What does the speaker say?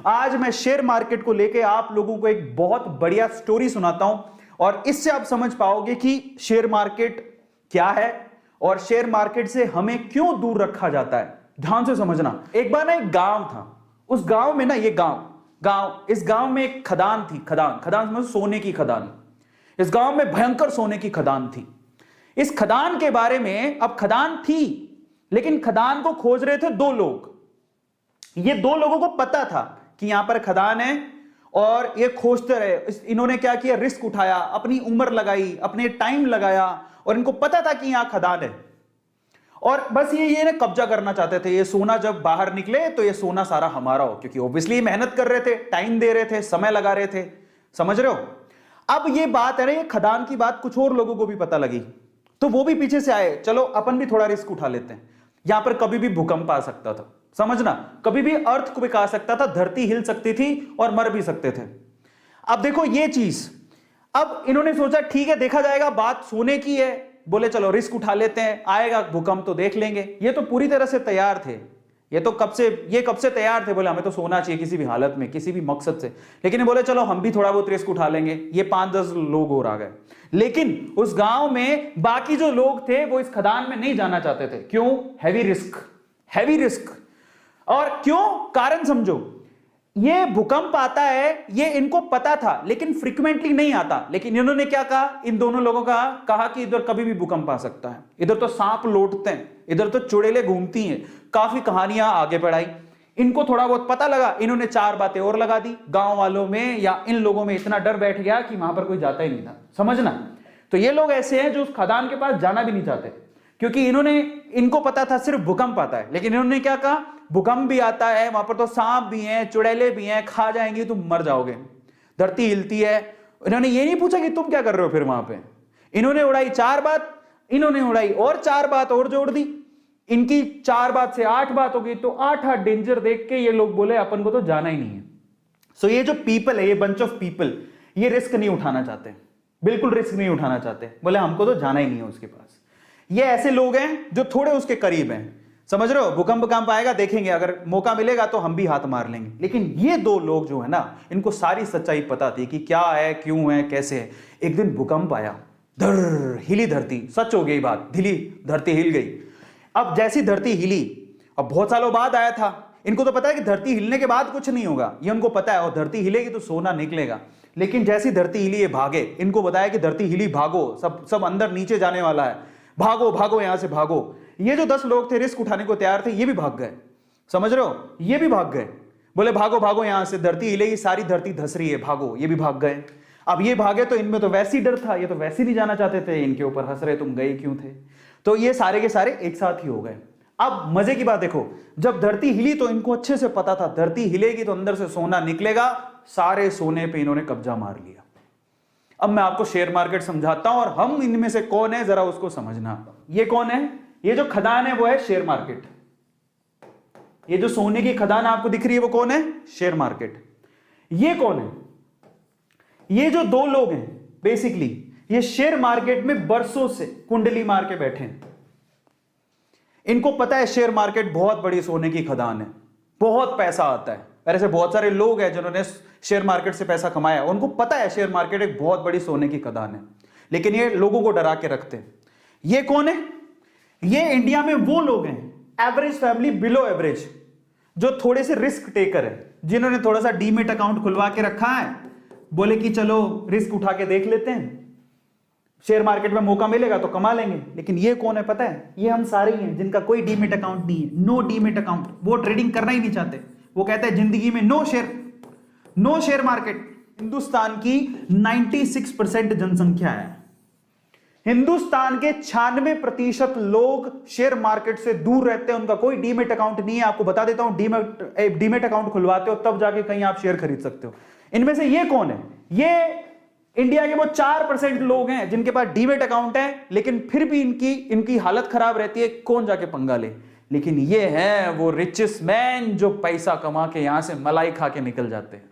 आज मैं share market को लेके आप लोगों को एक बहुत बढ़िया स्टोरी सुनाता हूं और इससे आप समझ पाओगे कि शेयर मार्केट क्या है और शेयर मार्केट से हमें क्यों दूर रखा जाता है। ध्यान से समझना। एक बार ना एक गांव था, उस गांव में ना ये इस गांव में एक खदान थी। खदान समझो, सोने की खदान। इस गांव में भयंकर सोने की खदान थी। इस खदान के बारे में, अब खदान थी लेकिन खदान को खोज रहे थे दो लोग। ये दो लोगों को पता था कि यहां पर खदान है और ये खोजते रहे। इन्होंने क्या किया, रिस्क उठाया, अपनी उम्र लगाई, अपने टाइम लगाया और इनको पता था कि यहां खदान है और बस ये ना कब्जा करना चाहते थे। ये सोना जब बाहर निकले तो ये सोना सारा हमारा हो, क्योंकि ऑब्वियसली मेहनत कर रहे थे, टाइम दे रहे थे, समय लगा रहे थे। समझ रहे हो। अब ये बात है ना, ये खदान की बात कुछ और लोगों को भी पता लगी तो वो भी पीछे से आए, चलो अपन भी थोड़ा रिस्क उठा लेते हैं। यहां पर कभी भी भूकंप आ सकता था, समझना, कभी भी अर्थक्वेक आ सकता था, धरती हिल सकती थी और मर भी सकते थे। अब देखो ये चीज, अब इन्होंने सोचा ठीक है देखा जाएगा, बात सोने की है, बोले चलो रिस्क उठा लेते हैं, आएगा भूकंप तो देख लेंगे। ये तो पूरी तरह से तैयार थे, ये कब से तैयार थे, बोले हमें तो सोना चाहिए किसी भी हालत में, किसी भी मकसद से। लेकिन बोले चलो हम भी थोड़ा बहुत रिस्क उठा लेंगे। ये 5-10 लोग और आ गए, लेकिन उस गांव में बाकी जो लोग थे वो इस खदान में नहीं जाना चाहते थे। क्यों? Heavy risk. और क्यों? कारण समझो। ये भूकंप आता है, ये इनको पता था लेकिन फ्रीक्वेंटली नहीं आता। लेकिन इन्होंने क्या कहा, इन दोनों लोगों का कहा कि इधर कभी भी भूकंप आ सकता है, इधर तो सांप लौटते हैं, इधर तो चुड़ैलें घूमती हैं। काफी कहानियां आगे बढ़ाई, इनको थोड़ा बहुत पता लगा, इन्होंने 4 बातें और लगा दी। गांव वालों में या इन लोगों में इतना डर बैठ गया कि वहां पर कोई जाता ही नहीं था। समझना। तो ये लोग ऐसे हैं जो उस खदान के पास जाना भी नहीं चाहते, क्योंकि इनको पता था सिर्फ भूकंप आता है। लेकिन इन्होंने क्या कहा, भूकंप भी आता है, वहां पर तो सांप भी हैं, चुड़ैलें भी हैं, खा जाएंगी, तुम मर जाओगे, धरती हिलती है। इन्होंने ये नहीं पूछा कि तुम क्या कर रहे हो फिर वहां पे। इन्होंने उड़ाई 4 बात, इन्होंने उड़ाई और 4 बात और जोड़ दी। इनकी 4 बात से 8 बात हो गई। तो 8 डेंजर देख के ये लोग बोले अपन को तो जाना ही नहीं है। सो ये जो पीपल है, ये बंच ऑफ पीपल, ये रिस्क नहीं उठाना चाहते, बिल्कुल रिस्क नहीं उठाना चाहते। बोले हमको तो जाना ही नहीं है उसके पास। ये ऐसे लोग हैं जो थोड़े उसके करीब हैं। समझ रहे हो। भूकंप आएगा देखेंगे, अगर मौका मिलेगा तो हम भी हाथ मार लेंगे। लेकिन ये 2 लोग जो है ना, इनको सारी सच्चाई पता थी कि क्या है, क्यों है, कैसे है। एक दिन भूकंप आया, हिली धरती, सच हो गई बात, धरती हिल गई। अब जैसी धरती हिली, अब बहुत सालों बाद आया था, इनको तो पता है कि धरती हिलने के बाद कुछ नहीं होगा, ये उनको पता है, और धरती हिलेगी तो सोना निकलेगा। लेकिन जैसी धरती हिली ये भागे, इनको बताया कि धरती हिली, भागो, सब अंदर नीचे जाने वाला है, भागो यहां से भागो। ये जो 10 लोग थे रिस्क उठाने को तैयार थे, ये भी भाग गए। समझ रहे हो, ये भी भाग गए। बोले भागो यहां से, धरती हिलेगी, सारी धरती धस रही है, भागो। ये भी भाग गए। अब ये भागे तो इनमें तो वैसे ही डर था, ये तो वैसे ही नहीं जाना चाहते थे, इनके ऊपर हंस रहे तुम गए क्यों थे। तो ये सारे के सारे एक साथ ही हो गए। अब मजे की बात देखो, जब धरती हिली तो इनको अच्छे से पता था धरती हिलेगी तो अंदर से सोना निकलेगा। सारे सोने पे इन्होंने कब्जा मार लिया। अब मैं आपको शेयर मार्केट समझाता हूं और हम इनमें से कौन है जरा उसको समझना। ये कौन है? ये जो खदान है वो है शेयर मार्केट। ये जो सोने की खदान आपको दिख रही है वो कौन है? Share market. ये कौन है? ये जो 2 लोग हैं बेसिकली, ये शेयर मार्केट में बरसों से कुंडली मार के बैठे हैं। इनको पता है शेयर मार्केट बहुत बड़ी सोने की खदान है, बहुत पैसा आता है। ऐसे बहुत सारे लोग हैं जिन्होंने शेयर मार्केट से पैसा कमाया, उनको पता है शेयर मार्केट एक बहुत बड़ी सोने की खदान है। लेकिन ये लोगों को डरा के रखते हैं। ये कौन है? ये इंडिया में वो लोग हैं, एवरेज फैमिली, बिलो एवरेज, जो थोड़े से रिस्क टेकर है, जिन्होंने थोड़ा सा डीमेट अकाउंट खुलवा के रखा है। बोले कि चलो रिस्क उठा के देख लेते हैं, शेयर मार्केट में मौका मिलेगा तो कमा लेंगे। लेकिन ये कौन है पता है? ये हम सारे ही हैं जिनका कोई डीमेट अकाउंट नहीं है, नो डीमेट अकाउंट। वो ट्रेडिंग करना ही नहीं चाहते। वो कहते हैं जिंदगी में नो शेयर मार्केट। हिंदुस्तान की 96% जनसंख्या है। हिंदुस्तान के 96% लोग शेयर मार्केट से दूर रहते हैं, उनका कोई डीमेट अकाउंट नहीं है। आपको बता देता हूं, डीमेट अकाउंट खुलवाते हो तब जाके कहीं आप शेयर खरीद सकते हो। इनमें से ये कौन है? ये इंडिया के वो 4% लोग हैं जिनके पास डीमेट अकाउंट है, लेकिन फिर भी इनकी हालत खराब रहती है, कौन जाके पंगा ले। लेकिन ये हैं वो रिचेस्ट मैन जो पैसा कमा के यहां से मलाई खा के निकल जाते हैं।